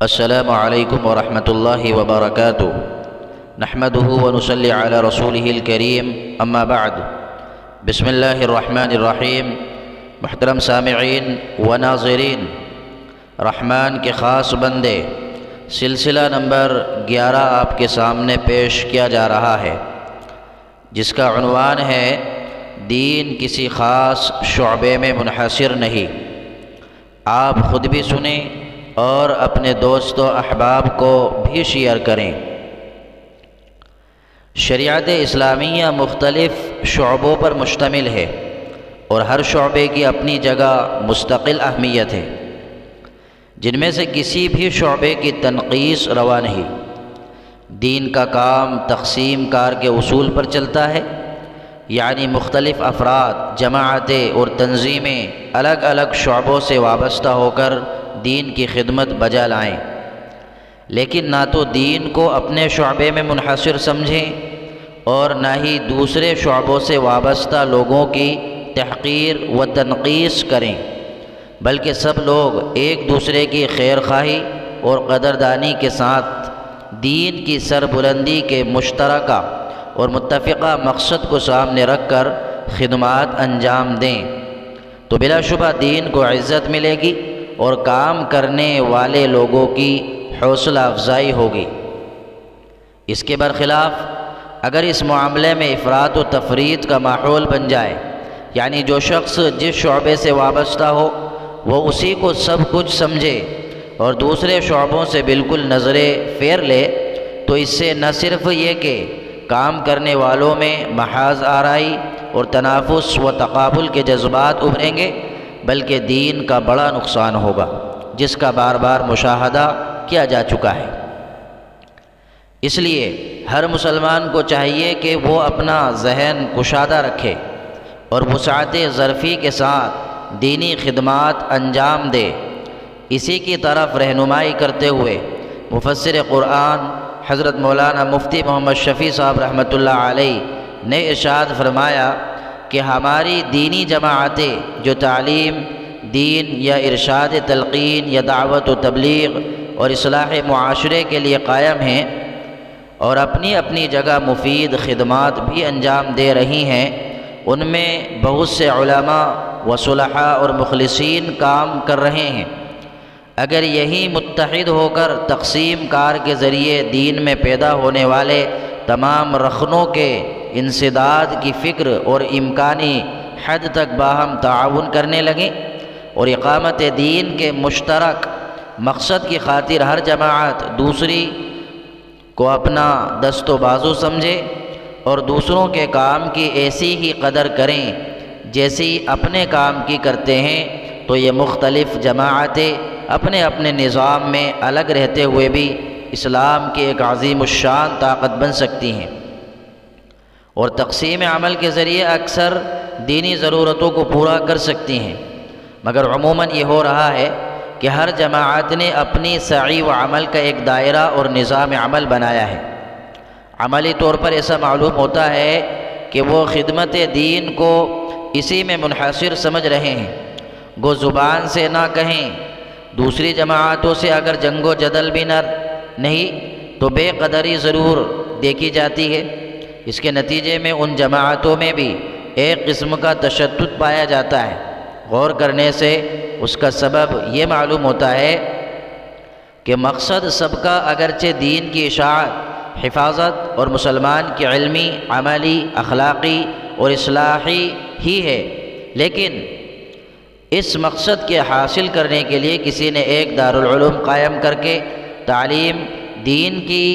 السلام علیکم ورحمۃ اللہ وبرکاتہ نحمده ونصلی علی رسولہ الکریم اما بعد بسم اللہ الرحمن الرحیم۔ محترم سامعین و ناظرین، رحمان کے خاص بندے سلسلہ نمبر 11 آپ کے سامنے پیش کیا جا رہا ہے، جس کا عنوان ہے دین کسی خاص شعبے میں منحصر نہیں۔ آپ خود بھی سنیں اور اپنے دوست و احباب کو بھی شیئر کریں۔ شریعت اسلامیہ مختلف شعبوں پر مشتمل ہے اور ہر شعبے کی اپنی جگہ مستقل اہمیت ہے، جن میں سے کسی بھی شعبے کی تنقیص روا نہیں۔ دین کا کام تقسیم کار کے اصول پر چلتا ہے، یعنی مختلف افراد، جماعتیں اور تنظیمیں الگ الگ شعبوں سے وابستہ ہو کر دین کی خدمت بجا لائیں، لیکن نہ تو دین کو اپنے شعبے میں منحصر سمجھیں اور نہ ہی دوسرے شعبوں سے وابستہ لوگوں کی تحقیر و تنقیص کریں، بلکہ سب لوگ ایک دوسرے کی خیر خواہی اور قدردانی کے ساتھ دین کی سربلندی کے مشترکہ اور متفقہ مقصد کو سامنے رکھ کر خدمات انجام دیں، تو بلا شبہ دین کو عزت ملے گی اور کام کرنے والے لوگوں کی حوصلہ افزائی ہوگی۔ اس کے برخلاف اگر اس معاملے میں افراط و تفریط کا ماحول بن جائے، یعنی جو شخص جس شعبے سے وابستہ ہو وہ اسی کو سب کچھ سمجھے اور دوسرے شعبوں سے بالکل نظریں پھیر لے، تو اس سے نہ صرف یہ کہ کام کرنے والوں میں محاذ آرائی اور تنافس و تقابل کے جذبات ابھریں گے، بلکہ دین کا بڑا نقصان ہوگا، جس کا بار بار مشاہدہ کیا جا چکا ہے۔ اس لیے ہر مسلمان کو چاہیے کہ وہ اپنا ذہن کشادہ رکھے اور وسعت ظرفی کے ساتھ دینی خدمات انجام دے۔ اسی کی طرف رہنمائی کرتے ہوئے مفسر قرآن حضرت مولانا مفتی محمد شفیع صاحب رحمۃ اللہ علیہ نے ارشاد فرمایا کہ ہماری دینی جماعتیں جو تعلیم دین یا ارشاد تلقین یا دعوت و تبلیغ اور اصلاح معاشرے کے لیے قائم ہیں اور اپنی اپنی جگہ مفید خدمات بھی انجام دے رہی ہیں، ان میں بہت سے علماء و صلحاء اور مخلصین کام کر رہے ہیں۔ اگر یہی متحد ہو کر تقسیم کار کے ذریعے دین میں پیدا ہونے والے تمام رخنوں کے انسداد کی فکر اور امکانی حد تک باہم تعاون کرنے لگیں اور اقامت دین کے مشترک مقصد کی خاطر ہر جماعت دوسری کو اپنا دست و بازو سمجھے اور دوسروں کے کام کی ایسی ہی قدر کریں جیسی اپنے کام کی کرتے ہیں، تو یہ مختلف جماعتیں اپنے اپنے نظام میں الگ رہتے ہوئے بھی اسلام کی ایک عظیم الشان طاقت بن سکتی ہیں اور تقسیم عمل کے ذریعے اکثر دینی ضرورتوں کو پورا کر سکتی ہیں۔ مگر عموماً یہ ہو رہا ہے کہ ہر جماعت نے اپنی سعی و عمل کا ایک دائرہ اور نظام عمل بنایا ہے۔ عملی طور پر ایسا معلوم ہوتا ہے کہ وہ خدمت دین کو اسی میں منحصر سمجھ رہے ہیں، گو زبان سے نہ کہیں، دوسری جماعتوں سے اگر جنگ و جدل بھی نہیں تو بے قدری ضرور دیکھی جاتی ہے۔ اس کے نتیجے میں ان جماعتوں میں بھی ایک قسم کا تشدد پایا جاتا ہے۔ غور کرنے سے اس کا سبب یہ معلوم ہوتا ہے کہ مقصد سب کا اگرچہ دین کی اشاعت، حفاظت اور مسلمان کی علمی، عملی، اخلاقی اور اصلاحی ہی ہے، لیکن اس مقصد کے حاصل کرنے کے لیے کسی نے ایک دارالعلوم قائم کر کے تعلیم دین کی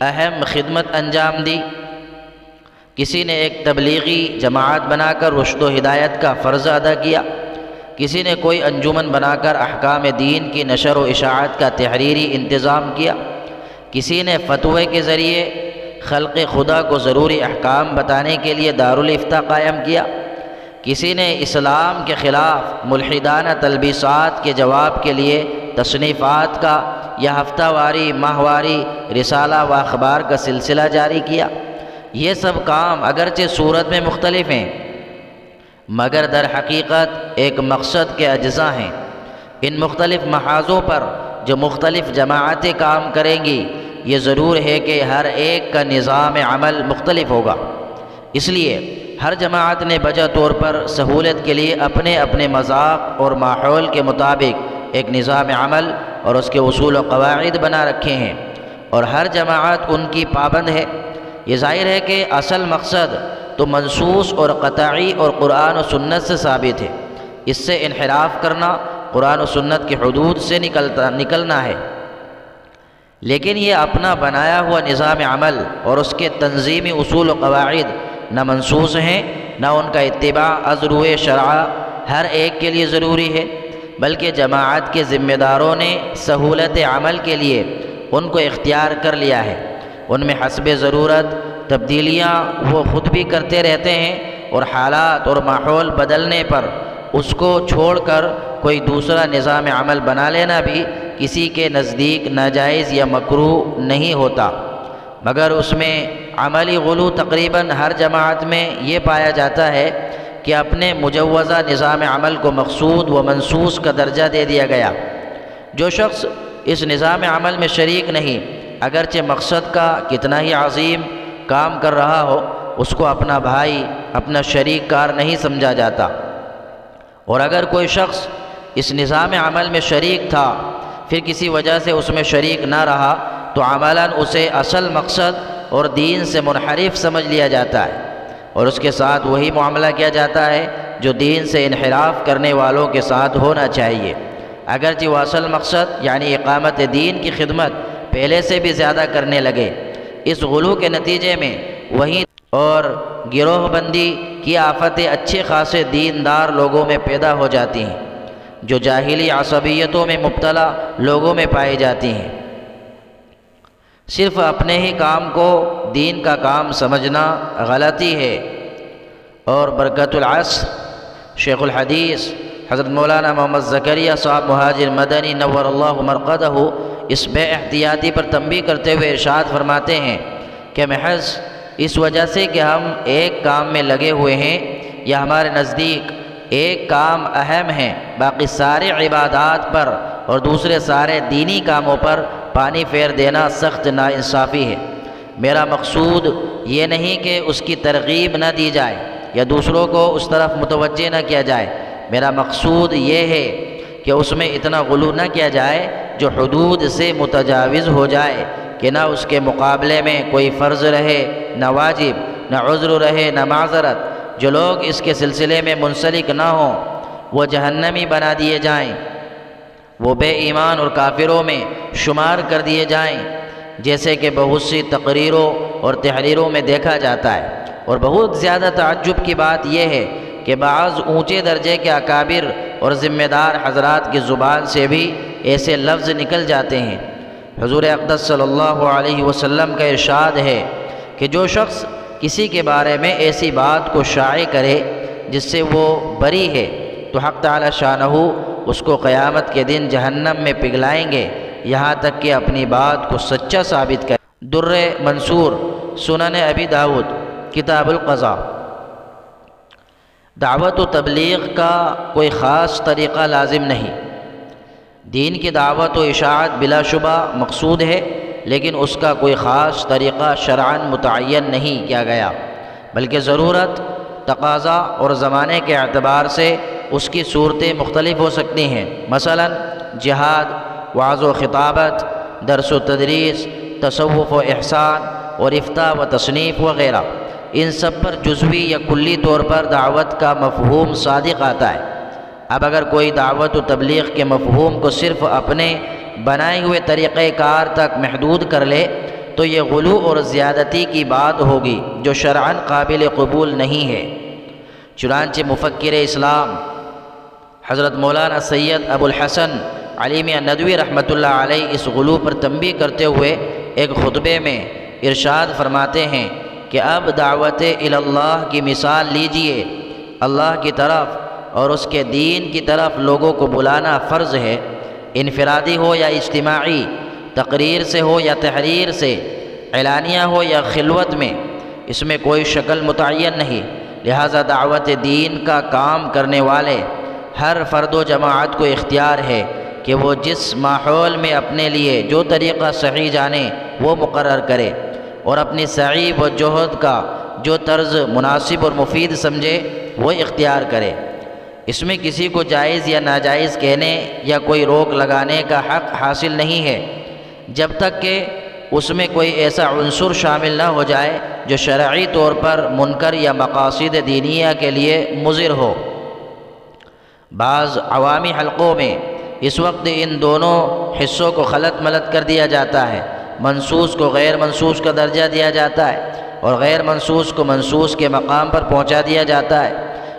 اہم خدمت انجام دی، کسی نے ایک تبلیغی جماعت بنا کر رشد و ہدایت کا فرض ادا کیا، کسی نے کوئی انجمن بنا کر احکام دین کی نشر و اشاعت کا تحریری انتظام کیا، کسی نے فتوے کے ذریعے خلق خدا کو ضروری احکام بتانے کے لیے دارالافتاء قائم کیا، کسی نے اسلام کے خلاف ملحدانہ تلبیسات کے جواب کے لیے تصنیفات کا یا ہفتہ واری، ماہواری رسالہ و اخبار کا سلسلہ جاری کیا۔ یہ سب کام اگرچہ صورت میں مختلف ہیں مگر در حقیقت ایک مقصد کے اجزاء ہیں۔ ان مختلف محاذوں پر جو مختلف جماعتیں کام کریں گی، یہ ضرور ہے کہ ہر ایک کا نظام عمل مختلف ہوگا۔ اس لیے ہر جماعت نے بجا طور پر سہولت کے لیے اپنے اپنے مذاق اور ماحول کے مطابق ایک نظام عمل اور اس کے اصول و قواعد بنا رکھے ہیں، اور ہر جماعت ان کی پابند ہے۔ یہ ظاہر ہے کہ اصل مقصد تو منصوص اور قطعی اور قرآن و سنت سے ثابت ہے، اس سے انحراف کرنا قرآن و سنت کی حدود سے نکلنا ہے۔ لیکن یہ اپنا بنایا ہوا نظام عمل اور اس کے تنظیمی اصول و قواعد نہ منصوص ہیں، نہ ان کا اتباع از روئے شرع ہر ایک کے لیے ضروری ہے، بلکہ جماعت کے ذمہ داروں نے سہولت عمل کے لیے ان کو اختیار کر لیا ہے۔ ان میں حسب ضرورت تبدیلیاں وہ خود بھی کرتے رہتے ہیں، اور حالات اور ماحول بدلنے پر اس کو چھوڑ کر کوئی دوسرا نظام عمل بنا لینا بھی کسی کے نزدیک ناجائز یا مکروہ نہیں ہوتا، مگر اس میں عملی غلو تقریباً ہر جماعت میں یہ پایا جاتا ہے کہ اپنے مجوزہ نظام عمل کو مقصود و منصوص کا درجہ دے دیا گیا۔ جو شخص اس نظام عمل میں شریک نہیں، اگرچہ مقصد کا کتنا ہی عظیم کام کر رہا ہو، اس کو اپنا بھائی، اپنا شریک کار نہیں سمجھا جاتا۔ اور اگر کوئی شخص اس نظام عمل میں شریک تھا، پھر کسی وجہ سے اس میں شریک نہ رہا، تو عملاً اسے اصل مقصد اور دین سے منحرف سمجھ لیا جاتا ہے، اور اس کے ساتھ وہی معاملہ کیا جاتا ہے جو دین سے انحراف کرنے والوں کے ساتھ ہونا چاہیے، اگرچہ وہ اصل مقصد یعنی اقامت دین کی خدمت پہلے سے بھی زیادہ کرنے لگے۔ اس غلو کے نتیجے میں وہیں اور گروہ بندی کی آفتیں اچھے خاصے دیندار لوگوں میں پیدا ہو جاتی ہیں، جو جاہلی عصبیتوں میں مبتلا لوگوں میں پائی جاتی ہیں۔ صرف اپنے ہی کام کو دین کا کام سمجھنا غلطی ہے، اور برکت العصر شیخ الحدیث حضرت مولانا محمد زکریا صاحب مہاجر مدنی نور اللہ مرقدہ اس بے احتیاطی پر تنبیہ کرتے ہوئے ارشاد فرماتے ہیں کہ محض اس وجہ سے کہ ہم ایک کام میں لگے ہوئے ہیں یا ہمارے نزدیک ایک کام اہم ہے، باقی سارے عبادات پر اور دوسرے سارے دینی کاموں پر پانی پھیر دینا سخت ناانصافی ہے۔ میرا مقصود یہ نہیں کہ اس کی ترغیب نہ دی جائے یا دوسروں کو اس طرف متوجہ نہ کیا جائے، میرا مقصود یہ ہے کہ اس میں اتنا غلو نہ کیا جائے جو حدود سے متجاوز ہو جائے، کہ نہ اس کے مقابلے میں کوئی فرض رہے، نہ واجب، نہ عذر رہے، نہ معذرت۔ جو لوگ اس کے سلسلے میں منسلک نہ ہوں وہ جہنمی بنا دیے جائیں، وہ بے ایمان اور کافروں میں شمار کر دیے جائیں، جیسے کہ بہت سی تقریروں اور تحریروں میں دیکھا جاتا ہے۔ اور بہت زیادہ تعجب کی بات یہ ہے کہ بعض اونچے درجے کے اکابر اور ذمہ دار حضرات کی زبان سے بھی ایسے لفظ نکل جاتے ہیں۔ حضور اقدس صلی اللہ علیہ وسلم کا ارشاد ہے کہ جو شخص کسی کے بارے میں ایسی بات کو شائع کرے جس سے وہ بری ہے، تو حق تعالی شانہ اس کو قیامت کے دن جہنم میں پگھلائیں گے، یہاں تک کہ اپنی بات کو سچا ثابت کرے۔ در منصور سنن ابی داؤد کتاب القضاء۔ دعوت و تبلیغ کا کوئی خاص طریقہ لازم نہیں، دین کی دعوت و اشاعت بلا شبہ مقصود ہے، لیکن اس کا کوئی خاص طریقہ شرعاً متعین نہیں کیا گیا، بلکہ ضرورت، تقاضا اور زمانے کے اعتبار سے اس کی صورتیں مختلف ہو سکتی ہیں۔ مثلا جہاد، وعظ و خطابت، درس و تدریس، تصوف و احسان اور افتاء و تصنیف وغیرہ، ان سب پر جزوی یا کلی طور پر دعوت کا مفہوم صادق آتا ہے۔ اب اگر کوئی دعوت و تبلیغ کے مفہوم کو صرف اپنے بنائے ہوئے طریقہ کار تک محدود کر لے تو یہ غلو اور زیادتی کی بات ہوگی جو شرعاً قابل قبول نہیں ہے۔ چنانچہ مفکر اسلام حضرت مولانا سید ابو الحسن علی میاں ندوی رحمۃ اللہ علیہ اس غلو پر تنبیہ کرتے ہوئے ایک خطبے میں ارشاد فرماتے ہیں کہ اب دعوت اللہ کی مثال لیجئے، اللہ کی طرف اور اس کے دین کی طرف لوگوں کو بلانا فرض ہے، انفرادی ہو یا اجتماعی، تقریر سے ہو یا تحریر سے، اعلانیہ ہو یا خلوت میں، اس میں کوئی شکل متعین نہیں۔ لہذا دعوت دین کا کام کرنے والے ہر فرد و جماعت کو اختیار ہے کہ کہ وہ جس ماحول میں اپنے لیے جو طریقہ صحیح جانے وہ مقرر کرے، اور اپنی سعی و جہد کا جو طرز مناسب اور مفید سمجھے وہ اختیار کرے۔ اس میں کسی کو جائز یا ناجائز کہنے یا کوئی روک لگانے کا حق حاصل نہیں ہے جب تک کہ اس میں کوئی ایسا عنصر شامل نہ ہو جائے جو شرعی طور پر منکر یا مقاصد دینیہ کے لیے مضر ہو۔ بعض عوامی حلقوں میں اس وقت ان دونوں حصوں کو خلط ملط کر دیا جاتا ہے، منصوص کو غیر منصوص کا درجہ دیا جاتا ہے اور غیر منصوص کو منصوص کے مقام پر پہنچا دیا جاتا ہے۔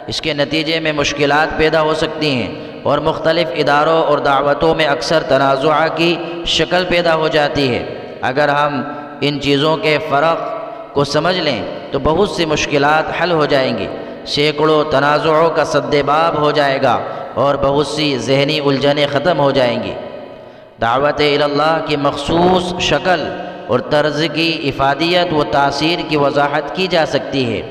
اس کے نتیجے میں مشکلات پیدا ہو سکتی ہیں اور مختلف اداروں اور دعوتوں میں اکثر تنازع کی شکل پیدا ہو جاتی ہے۔ اگر ہم ان چیزوں کے فرق کو سمجھ لیں تو بہت سی مشکلات حل ہو جائیں گی، سینکڑوں تنازعوں کا سد باب ہو جائے گا اور بہت سی ذہنی الجھنیں ختم ہو جائیں گی۔ دعوت اللہ کی مخصوص شکل اور طرز کی افادیت و تاثیر کی وضاحت کی جا سکتی ہے،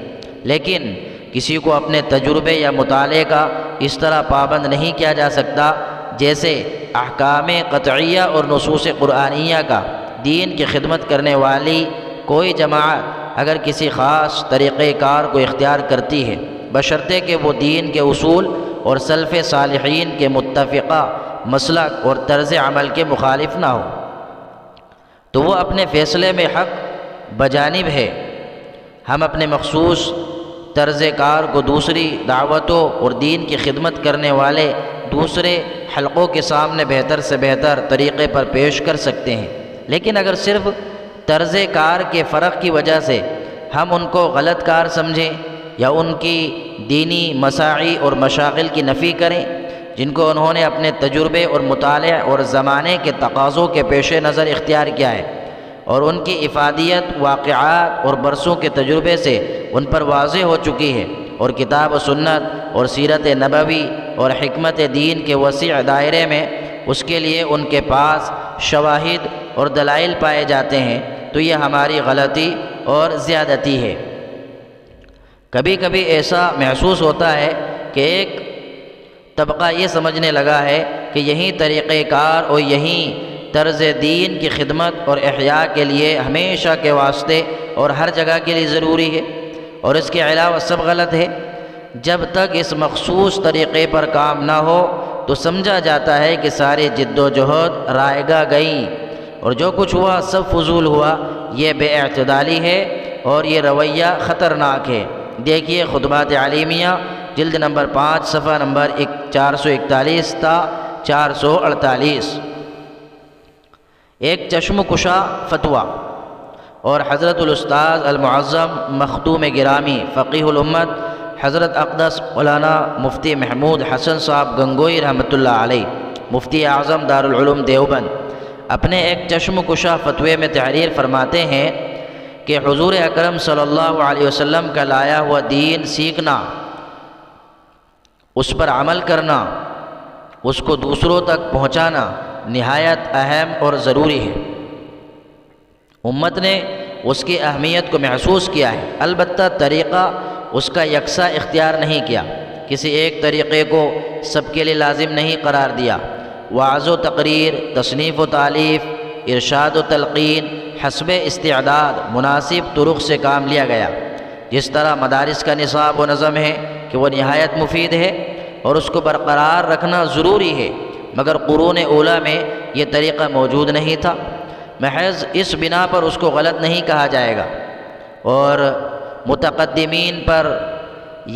لیکن کسی کو اپنے تجربے یا مطالعے کا اس طرح پابند نہیں کیا جا سکتا جیسے احکام قطعیہ اور نصوص قرآنیہ کا۔ دین کی خدمت کرنے والی کوئی جماعت اگر کسی خاص طریقہ کار کو اختیار کرتی ہے بشرطے کہ وہ دین کے اصول اور سلف صالحین کے متفقہ مسلک اور طرز عمل کے مخالف نہ ہو، تو وہ اپنے فیصلے میں حق بجانب ہے۔ ہم اپنے مخصوص طرز کار کو دوسری دعوتوں اور دین کی خدمت کرنے والے دوسرے حلقوں کے سامنے بہتر سے بہتر طریقے پر پیش کر سکتے ہیں، لیکن اگر صرف طرز کار کے فرق کی وجہ سے ہم ان کو غلط کار سمجھیں یا ان کی دینی مساعی اور مشاغل کی نفی کریں جن کو انہوں نے اپنے تجربے اور مطالعہ اور زمانے کے تقاضوں کے پیش نظر اختیار کیا ہے اور ان کی افادیت واقعات اور برسوں کے تجربے سے ان پر واضح ہو چکی ہے، اور کتاب و سنت اور سیرت نبوی اور حکمت دین کے وسیع دائرے میں اس کے لیے ان کے پاس شواہد اور دلائل پائے جاتے ہیں، تو یہ ہماری غلطی اور زیادتی ہے۔ کبھی کبھی ایسا محسوس ہوتا ہے کہ ایک طبقہ یہ سمجھنے لگا ہے کہ یہی طریقہ کار اور یہی طرز دین کی خدمت اور احیاء کے لیے ہمیشہ کے واسطے اور ہر جگہ کے لیے ضروری ہے، اور اس کے علاوہ سب غلط ہے۔ جب تک اس مخصوص طریقے پر کام نہ ہو تو سمجھا جاتا ہے کہ ساری جد و جہد رائے گاہ گئی اور جو کچھ ہوا سب فضول ہوا۔ یہ بے اعتدالی ہے اور یہ رویہ خطرناک ہے۔ دیکھیے خطبات علیمیہ جلد نمبر 5 صفحہ نمبر 441 تا 448۔ ایک چشم کشا فتویٰ اور حضرت الاستاذ المعظم مخدوم گرامی فقیہ الامت حضرت اقدس مولانا مفتی محمود حسن صاحب گنگوئی رحمۃ اللہ علیہ مفتی اعظم دارالعلوم دیوبند اپنے ایک چشم کشا فتوے میں تحریر فرماتے ہیں کہ حضور اکرم صلی اللہ علیہ وسلم کا لایا ہوا دین سیکھنا، اس پر عمل کرنا، اس کو دوسروں تک پہنچانا نہایت اہم اور ضروری ہے۔ امت نے اس کی اہمیت کو محسوس کیا ہے، البتہ طریقہ اس کا یکساں اختیار نہیں کیا، کسی ایک طریقے کو سب کے لیے لازم نہیں قرار دیا۔ وعظ و تقریر، تصنیف و تالیف، ارشاد و تلقین، حسب استعداد مناسب طرق سے کام لیا گیا۔ جس طرح مدارس کا نصاب و نظم ہے کہ وہ نہایت مفید ہے اور اس کو برقرار رکھنا ضروری ہے، مگر قرون اولیٰ میں یہ طریقہ موجود نہیں تھا۔ محض اس بنا پر اس کو غلط نہیں کہا جائے گا اور متقدمین پر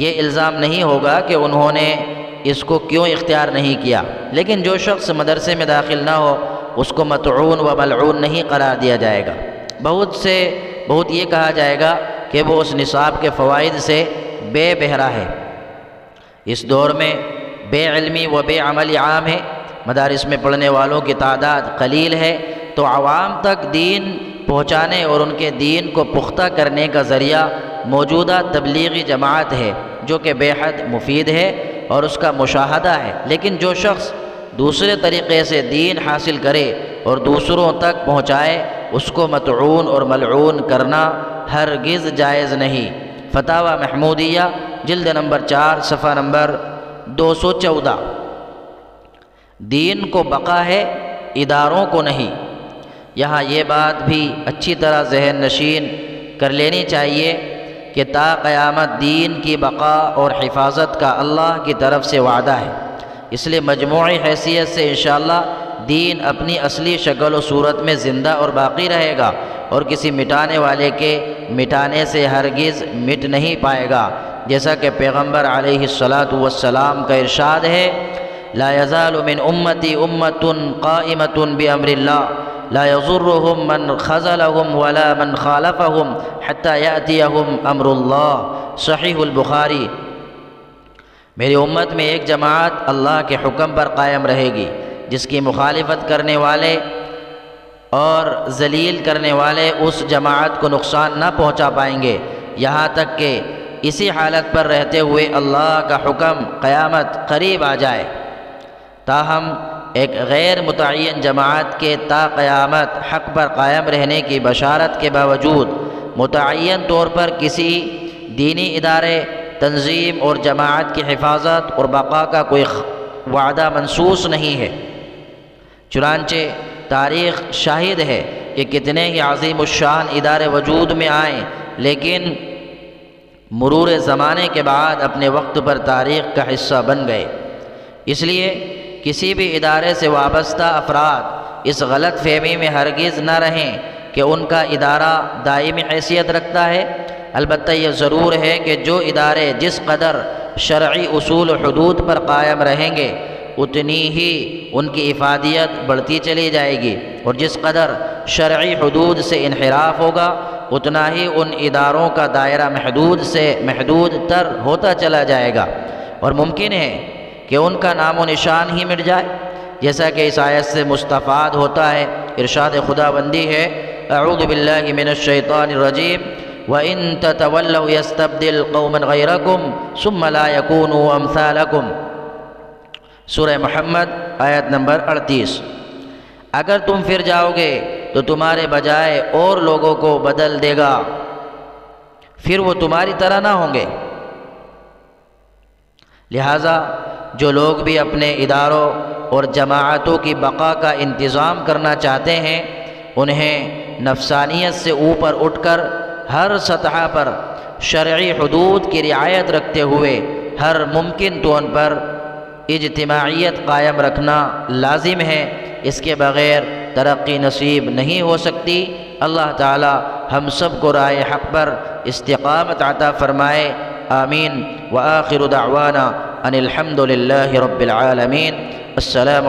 یہ الزام نہیں ہوگا کہ انہوں نے اس کو کیوں اختیار نہیں کیا، لیکن جو شخص مدرسے میں داخل نہ ہو اس کو مطعون و ملعون نہیں قرار دیا جائے گا۔ بہت یہ کہا جائے گا کہ وہ اس نصاب کے فوائد سے بے بہرا ہے۔ اس دور میں بے علمی و بے عملی عام ہے، مدارس میں پڑھنے والوں کی تعداد قلیل ہے، تو عوام تک دین پہنچانے اور ان کے دین کو پختہ کرنے کا ذریعہ موجودہ تبلیغی جماعت ہے، جو کہ بے حد مفید ہے اور اس کا مشاہدہ ہے، لیکن جو شخص دوسرے طریقے سے دین حاصل کرے اور دوسروں تک پہنچائے اس کو مطعون اور ملعون کرنا ہرگز جائز نہیں۔ فتاوی محمودیہ جلد نمبر 4 صفحہ نمبر 214۔ دین کو بقا ہے، اداروں کو نہیں۔ یہاں یہ بات بھی اچھی طرح ذہن نشین کر لینی چاہیے کہ تا قیامت دین کی بقا اور حفاظت کا اللہ کی طرف سے وعدہ ہے، اس لیے مجموعی حیثیت سے انشاءاللہ دین اپنی اصلی شکل و صورت میں زندہ اور باقی رہے گا، اور کسی مٹانے والے کے مٹانے سے ہرگز مٹ نہیں پائے گا، جیسا کہ پیغمبر علیہ السلام کا ارشاد ہے، لا يزال من امتی امت قائمۃ بامر اللہ لا يضرهم من خذلهم ولا من خالفهم حتى يأتيهم امر اللہ، صحیح البخاری۔ میری امت میں ایک جماعت اللہ کے حکم پر قائم رہے گی، جس کی مخالفت کرنے والے اور ذلیل کرنے والے اس جماعت کو نقصان نہ پہنچا پائیں گے، یہاں تک کہ اسی حالت پر رہتے ہوئے اللہ کا حکم قیامت قریب آ جائے۔ تاہم ایک غیر متعین جماعت کے تا قیامت حق پر قائم رہنے کی بشارت کے باوجود متعین طور پر کسی دینی ادارے، تنظیم اور جماعت کی حفاظت اور بقا کا کوئی وعدہ منصوص نہیں ہے۔ چنانچہ تاریخ شاہد ہے کہ کتنے ہی عظیم الشان ادارے وجود میں آئیں، لیکن مرور زمانے کے بعد اپنے وقت پر تاریخ کا حصہ بن گئے۔ اس لیے کسی بھی ادارے سے وابستہ افراد اس غلط فہمی میں ہرگز نہ رہیں کہ ان کا ادارہ دائمی حیثیت رکھتا ہے۔ البتہ یہ ضرور ہے کہ جو ادارے جس قدر شرعی اصول و حدود پر قائم رہیں گے اتنی ہی ان کی افادیت بڑھتی چلی جائے گی، اور جس قدر شرعی حدود سے انحراف ہوگا اتنا ہی ان اداروں کا دائرہ محدود سے محدود تر ہوتا چلا جائے گا، اور ممکن ہے کہ ان کا نام و نشان ہی مٹ جائے، جیسا کہ اس آیت سے مستفاد ہوتا ہے۔ ارشاد خداوندی ہے، اعوذ باللہ من الشیطان الرجیم وَإِن تَتَوَلَّوْا يَسْتَبْدِلْ قَوْمًا غَيْرَكُمْ ثُمَّ لَا يَكُونُوا أَمْثَالَكُمْ، سورہ محمد آیت نمبر 38۔ اگر تم پھر جاؤ گے تو تمہارے بجائے اور لوگوں کو بدل دے گا، پھر وہ تمہاری طرح نہ ہوں گے۔ لہٰذا جو لوگ بھی اپنے اداروں اور جماعتوں کی بقا کا انتظام کرنا چاہتے ہیں انہیں نفسانیت سے اوپر اٹھ کر ہر سطح پر شرعی حدود کی رعایت رکھتے ہوئے ہر ممکن طور پر اجتماعیت قائم رکھنا لازم ہے، اس کے بغیر ترقی نصیب نہیں ہو سکتی۔ اللہ تعالی ہم سب کو راہ حق پر استقامت عطا فرمائے، آمین۔ وآخر دعوانا ان الحمد للہ رب العالمین۔ السلام